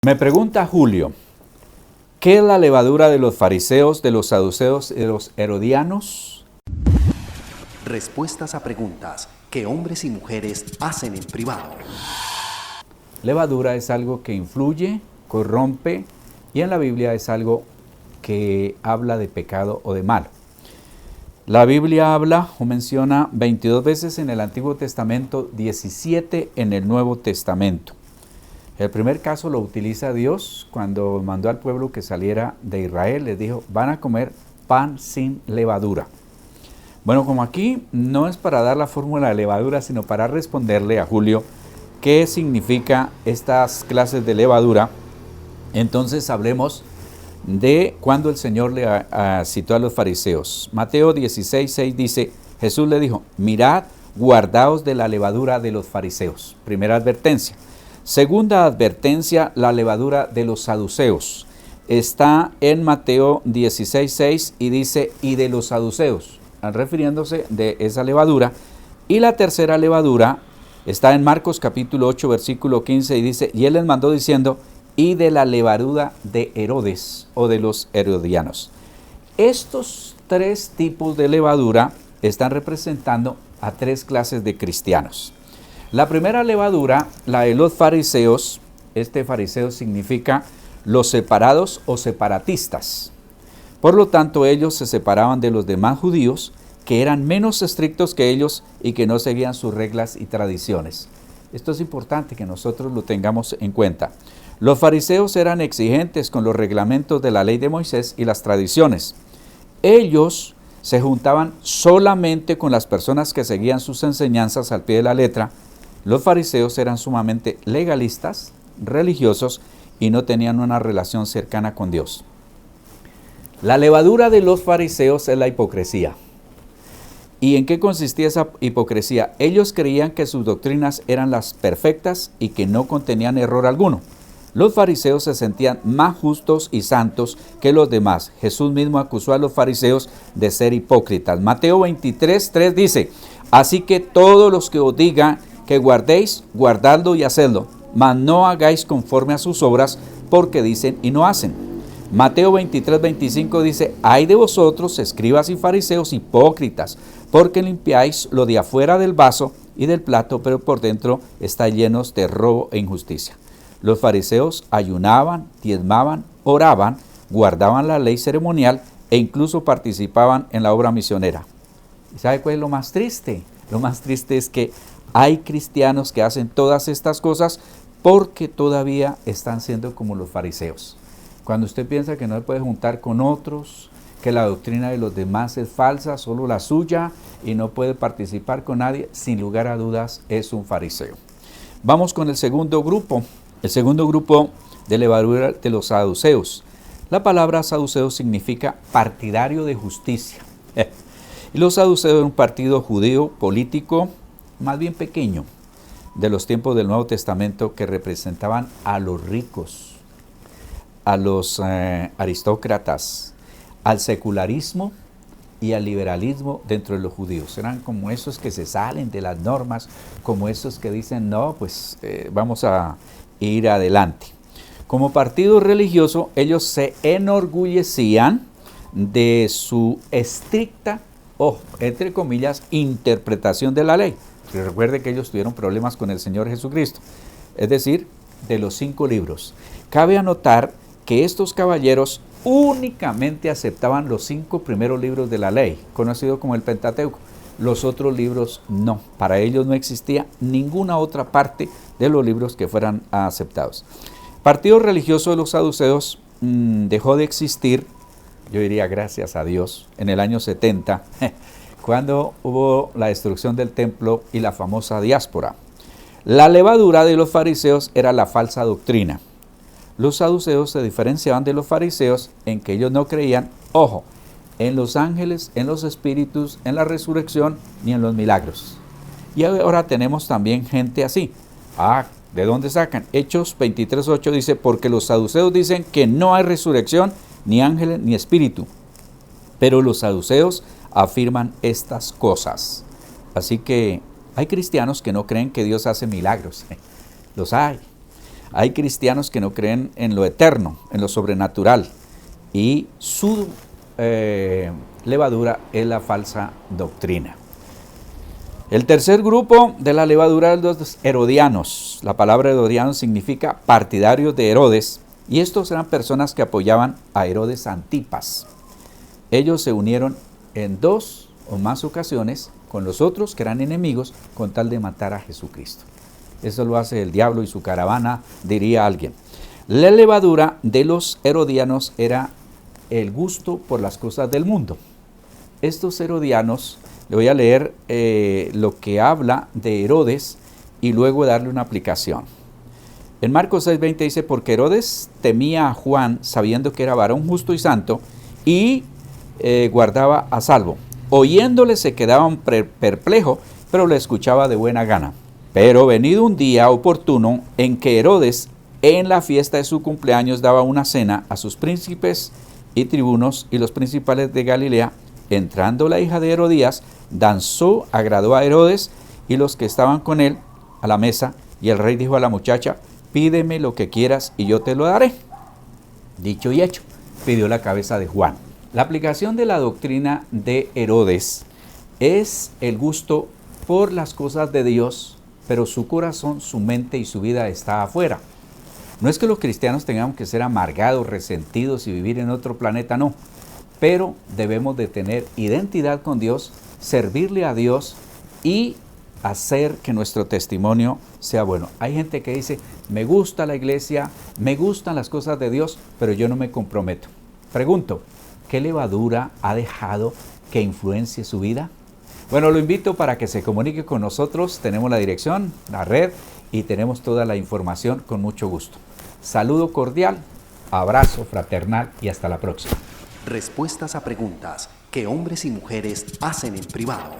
Me pregunta Julio, ¿qué es la levadura de los fariseos, de los saduceos y de los herodianos? Respuestas a preguntas que hombres y mujeres hacen en privado. Levadura es algo que influye, corrompe, y en la Biblia es algo que habla de pecado o de mal. La Biblia habla o menciona 22 veces en el Antiguo Testamento, 17 en el Nuevo Testamento. El primer caso lo utiliza Dios cuando mandó al pueblo que saliera de Israel. Les dijo, van a comer pan sin levadura. Bueno, como aquí no es para dar la fórmula de levadura, sino para responderle a Julio qué significa estas clases de levadura, entonces hablemos de cuando el Señor le citó a los fariseos. Mateo 16:6 dice, Jesús le dijo, mirad, guardaos de la levadura de los fariseos. Primera advertencia. Segunda advertencia, la levadura de los saduceos. Está en Mateo 16:6 y dice, y de los saduceos, refiriéndose de esa levadura. Y la tercera levadura está en Marcos capítulo 8, versículo 15 y dice, y él les mandó diciendo, y de la levadura de Herodes o de los herodianos. Estos tres tipos de levadura están representando a tres clases de cristianos. La primera levadura, la de los fariseos, este fariseo significa los separados o separatistas. Por lo tanto, ellos se separaban de los demás judíos que eran menos estrictos que ellos y que no seguían sus reglas y tradiciones. Esto es importante que nosotros lo tengamos en cuenta. Los fariseos eran exigentes con los reglamentos de la ley de Moisés y las tradiciones. Ellos se juntaban solamente con las personas que seguían sus enseñanzas al pie de la letra. Los fariseos eran sumamente legalistas, religiosos y no tenían una relación cercana con Dios. La levadura de los fariseos es la hipocresía. ¿Y en qué consistía esa hipocresía? Ellos creían que sus doctrinas eran las perfectas y que no contenían error alguno. Los fariseos se sentían más justos y santos que los demás. Jesús mismo acusó a los fariseos de ser hipócritas. Mateo 23:3 dice, así que todos los que os digan que guardéis, guardadlo y hacedlo, mas no hagáis conforme a sus obras, porque dicen y no hacen. Mateo 23:25 dice, ay de vosotros, escribas y fariseos hipócritas, porque limpiáis lo de afuera del vaso y del plato, pero por dentro estáis llenos de robo e injusticia. Los fariseos ayunaban, diezmaban, oraban, guardaban la ley ceremonial e incluso participaban en la obra misionera. ¿Y sabe cuál es lo más triste? Lo más triste es que hay cristianos que hacen todas estas cosas porque todavía están siendo como los fariseos. Cuando usted piensa que no se puede juntar con otros, que la doctrina de los demás es falsa, solo la suya, y no puede participar con nadie, sin lugar a dudas es un fariseo. Vamos con el segundo grupo. El segundo grupo de levadura de los saduceos. La palabra saduceo significa partidario de justicia. Y los saduceos eran un partido judío político, más bien pequeño, de los tiempos del Nuevo Testamento, que representaban a los ricos, a los aristócratas, al secularismo y al liberalismo dentro de los judíos. Eran como esos que se salen de las normas, como esos que dicen, no, pues vamos a ir adelante. Como partido religioso, ellos se enorgullecían de su estricta, entre comillas, interpretación de la ley. Recuerde que ellos tuvieron problemas con el Señor Jesucristo, es decir, de los 5 libros. Cabe anotar que estos caballeros únicamente aceptaban los 5 primeros libros de la ley, conocido como el Pentateuco. Los otros libros no, para ellos no existía ninguna otra parte de los libros que fueran aceptados. Partido religioso de los saduceos dejó de existir, yo diría gracias a Dios, en el año 70, cuando hubo la destrucción del templo y la famosa diáspora. La levadura de los fariseos era la falsa doctrina. Los saduceos se diferenciaban de los fariseos en que ellos no creían, en los ángeles, en los espíritus, en la resurrección, ni en los milagros. Y ahora tenemos también gente así. ¿De dónde sacan? Hechos 23:8 dice, porque los saduceos dicen que no hay resurrección, ni ángeles, ni espíritu. Pero los saduceos afirman estas cosas. Así que hay cristianos que no creen que Dios hace milagros. Los hay. Hay cristianos que no creen en lo eterno, en lo sobrenatural, y su levadura es la falsa doctrina. El tercer grupo de la levadura es los herodianos. La palabra herodiano significa partidarios de Herodes, y estos eran personas que apoyaban a Herodes Antipas. Ellos se unieron en 2 o más ocasiones con los otros que eran enemigos con tal de matar a Jesucristo. Eso lo hace el diablo y su caravana, diría alguien. La levadura de los herodianos era el gusto por las cosas del mundo. Estos herodianos, le voy a leer lo que habla de Herodes y luego darle una aplicación. En Marcos 6:20 dice, porque Herodes temía a Juan sabiendo que era varón justo y santo y guardaba a salvo. Oyéndole se quedaba perplejo, pero le escuchaba de buena gana. Pero venido un día oportuno en que Herodes en la fiesta de su cumpleaños daba una cena a sus príncipes y tribunos y los principales de Galilea, entrando la hija de Herodías, danzó, agradó a Herodes y los que estaban con él a la mesa, y el rey dijo a la muchacha, pídeme lo que quieras y yo te lo daré. Dicho y hecho, pidió la cabeza de Juan. La aplicación de la doctrina de Herodes es el gusto por las cosas de Dios, pero su corazón, su mente y su vida está afuera. No es que los cristianos tengamos que ser amargados, resentidos y vivir en otro planeta, no. Pero debemos de tener identidad con Dios, servirle a Dios y hacer que nuestro testimonio sea bueno. Hay gente que dice, me gusta la iglesia, me gustan las cosas de Dios, pero yo no me comprometo. Pregunto, ¿qué levadura ha dejado que influencie su vida? Bueno, lo invito para que se comunique con nosotros. Tenemos la dirección, la red y tenemos toda la información con mucho gusto. Saludo cordial, abrazo fraternal y hasta la próxima. Respuestas a preguntas que hombres y mujeres hacen en privado.